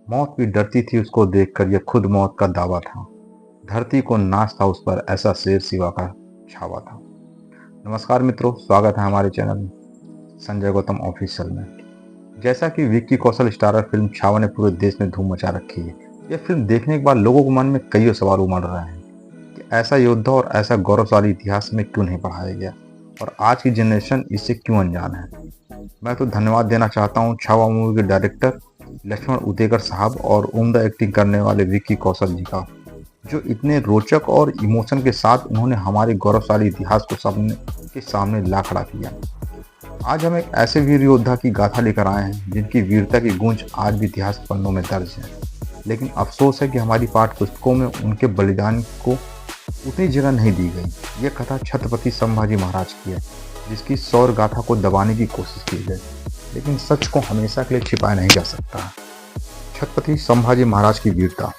मौत भी डरती थी उसको देखकर, यह खुद मौत का दावा था। धरती को नाश था उस पर, ऐसा शेर शिवा का छावा था। नमस्कार मित्रों, स्वागत है हमारे चैनल संजय गौतम ऑफिशियल में। जैसा कि विक्की कौशल स्टारर फिल्म छावा ने पूरे देश में धूम मचा रखी है, यह फिल्म देखने के बाद लोगों के मन में कई सवाल उमड़ रहे हैं कि ऐसा योद्धा और ऐसा गौरवशाली इतिहास में क्यों नहीं पढ़ाया गया और आज की जनरेशन इससे क्यों अनजान है। मैं तो धन्यवाद देना चाहता हूँ छावा मूवी के डायरेक्टर लक्ष्मण उतेकर साहब और उम्दा एक्टिंग करने वाले विक्की कौशल जी का, जो इतने रोचक और इमोशन के साथ उन्होंने हमारे गौरवशाली इतिहास को के सामने ला खड़ा किया। आज हम एक ऐसे वीर योद्धा की गाथा लेकर आए हैं जिनकी वीरता की गूंज आज भी इतिहास पन्नों में दर्ज है, लेकिन अफसोस है कि हमारी पाठ्य पुस्तकों में उनके बलिदान को उतनी जगह नहीं दी गई। यह कथा छत्रपति संभाजी महाराज की है, जिसकी शौर्य गाथा को दबाने की कोशिश की गई, लेकिन सच को हमेशा के लिए छिपाया नहीं जा सकता। छत्रपति संभाजी महाराज की वीरता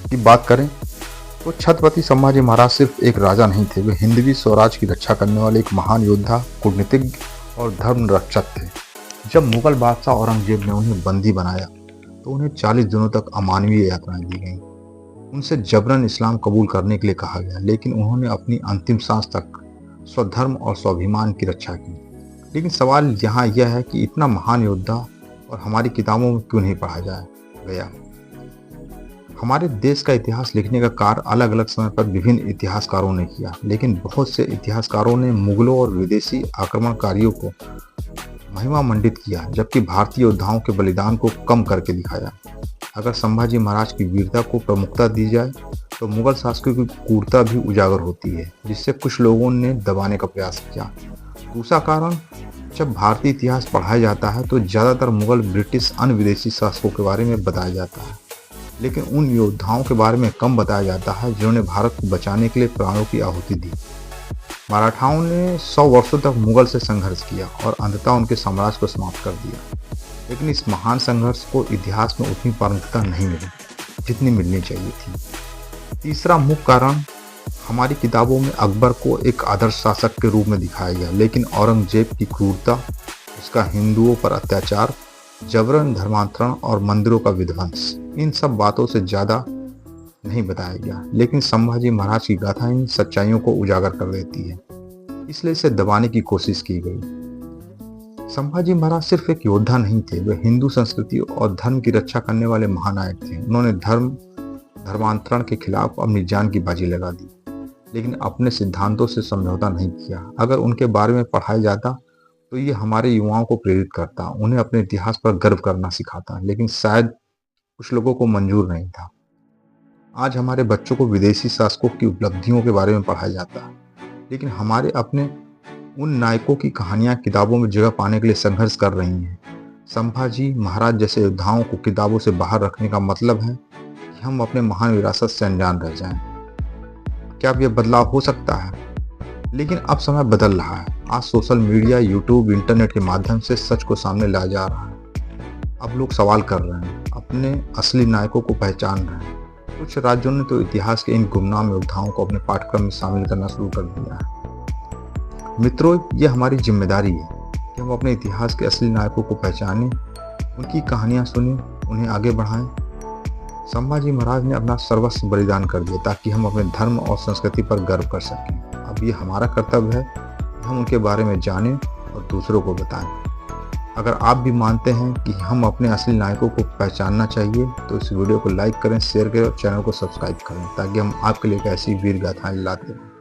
की बात करें तो छत्रपति संभाजी महाराज सिर्फ एक राजा नहीं थे, वे हिंदवी स्वराज की रक्षा करने वाले एक महान योद्धा, कूटनीतिज्ञ और धर्म रक्षक थे। जब मुगल बादशाह औरंगजेब ने उन्हें बंदी बनाया तो उन्हें 40 दिनों तक अमानवीय यातनाएं दी गईं। उनसे जबरन इस्लाम कबूल करने के लिए कहा गया, लेकिन उन्होंने अपनी अंतिम सांस तक स्वधर्म और स्वाभिमान की रक्षा की। लेकिन सवाल यहाँ यह है कि इतना महान योद्धा और हमारी किताबों में क्यों नहीं पढ़ा गया। हमारे देश का इतिहास लिखने का कार्य अलग अलग समय पर विभिन्न इतिहासकारों ने किया, लेकिन बहुत से इतिहासकारों ने मुगलों और विदेशी आक्रमणकारियों को महिमा मंडित किया, जबकि भारतीय योद्धाओं के बलिदान को कम करके दिखाया। अगर संभाजी महाराज की वीरता को प्रमुखता दी जाए तो मुगल शासकों की क्रूरता भी उजागर होती है, जिससे कुछ लोगों ने दबाने का प्रयास किया। दूसरा कारण, जब भारतीय इतिहास पढ़ाया जाता है तो ज़्यादातर मुगल, ब्रिटिश, अन्य विदेशी शासकों के बारे में बताया जाता है, लेकिन उन योद्धाओं के बारे में कम बताया जाता है जिन्होंने भारत को बचाने के लिए प्राणों की आहुति दी। मराठाओं ने 100 वर्षों तक मुगल से संघर्ष किया और अंततः उनके साम्राज्य को समाप्त कर दिया, लेकिन इस महान संघर्ष को इतिहास में उतनी प्रामुख्यता नहीं मिली जितनी मिलनी चाहिए थी। तीसरा मुख्य कारण, हमारी किताबों में अकबर को एक आदर्श शासक के रूप में दिखाया गया, लेकिन औरंगजेब की क्रूरता, उसका हिंदुओं पर अत्याचार, जबरन धर्मांतरण और मंदिरों का विध्वंस, इन सब बातों से ज़्यादा नहीं बताया गया। लेकिन संभाजी महाराज की गाथा इन सच्चाइयों को उजागर कर देती है, इसलिए इसे दबाने की कोशिश की गई। संभाजी महाराज सिर्फ एक योद्धा नहीं थे, वे हिंदू संस्कृति और धर्म की रक्षा करने वाले महानायक थे। उन्होंने धर्मांतरण के खिलाफ अपनी जान की बाजी लगा दी, लेकिन अपने सिद्धांतों से समझौता नहीं किया। अगर उनके बारे में पढ़ाया जाता तो ये हमारे युवाओं को प्रेरित करता, उन्हें अपने इतिहास पर गर्व करना सिखाता, लेकिन शायद कुछ लोगों को मंजूर नहीं था। आज हमारे बच्चों को विदेशी शासकों की उपलब्धियों के बारे में पढ़ाया जाता है, लेकिन हमारे अपने उन नायकों की कहानियां किताबों में जगह पाने के लिए संघर्ष कर रही हैं। संभाजी महाराज जैसे योद्धाओं को किताबों से बाहर रखने का मतलब है कि हम अपने महान विरासत से अनजान रह जाएं। क्या अब यह बदलाव हो सकता है? लेकिन अब समय बदल रहा है। आज सोशल मीडिया, यूट्यूब, इंटरनेट के माध्यम से सच को सामने लाया जा रहा है। अब लोग सवाल कर रहे हैं, अपने असली नायकों को पहचान रहे हैं। कुछ राज्यों ने तो इतिहास के इन गुमनाम योद्धाओं को अपने पाठ्यक्रम में शामिल करना शुरू कर दिया है। मित्रों, ये हमारी जिम्मेदारी है कि हम अपने इतिहास के असली नायकों को पहचानें, उनकी कहानियाँ सुनें, उन्हें आगे बढ़ाएं। संभाजी महाराज ने अपना सर्वस्व बलिदान कर दिया ताकि हम अपने धर्म और संस्कृति पर गर्व कर सकें। अब ये हमारा कर्तव्य है कि हम उनके बारे में जानें और दूसरों को बताएं। अगर आप भी मानते हैं कि हम अपने असली नायकों को पहचानना चाहिए तो इस वीडियो को लाइक करें, शेयर करें और चैनल को सब्सक्राइब करें, ताकि हम आपके लिए ऐसी वीर गाथाएं लाते रहें।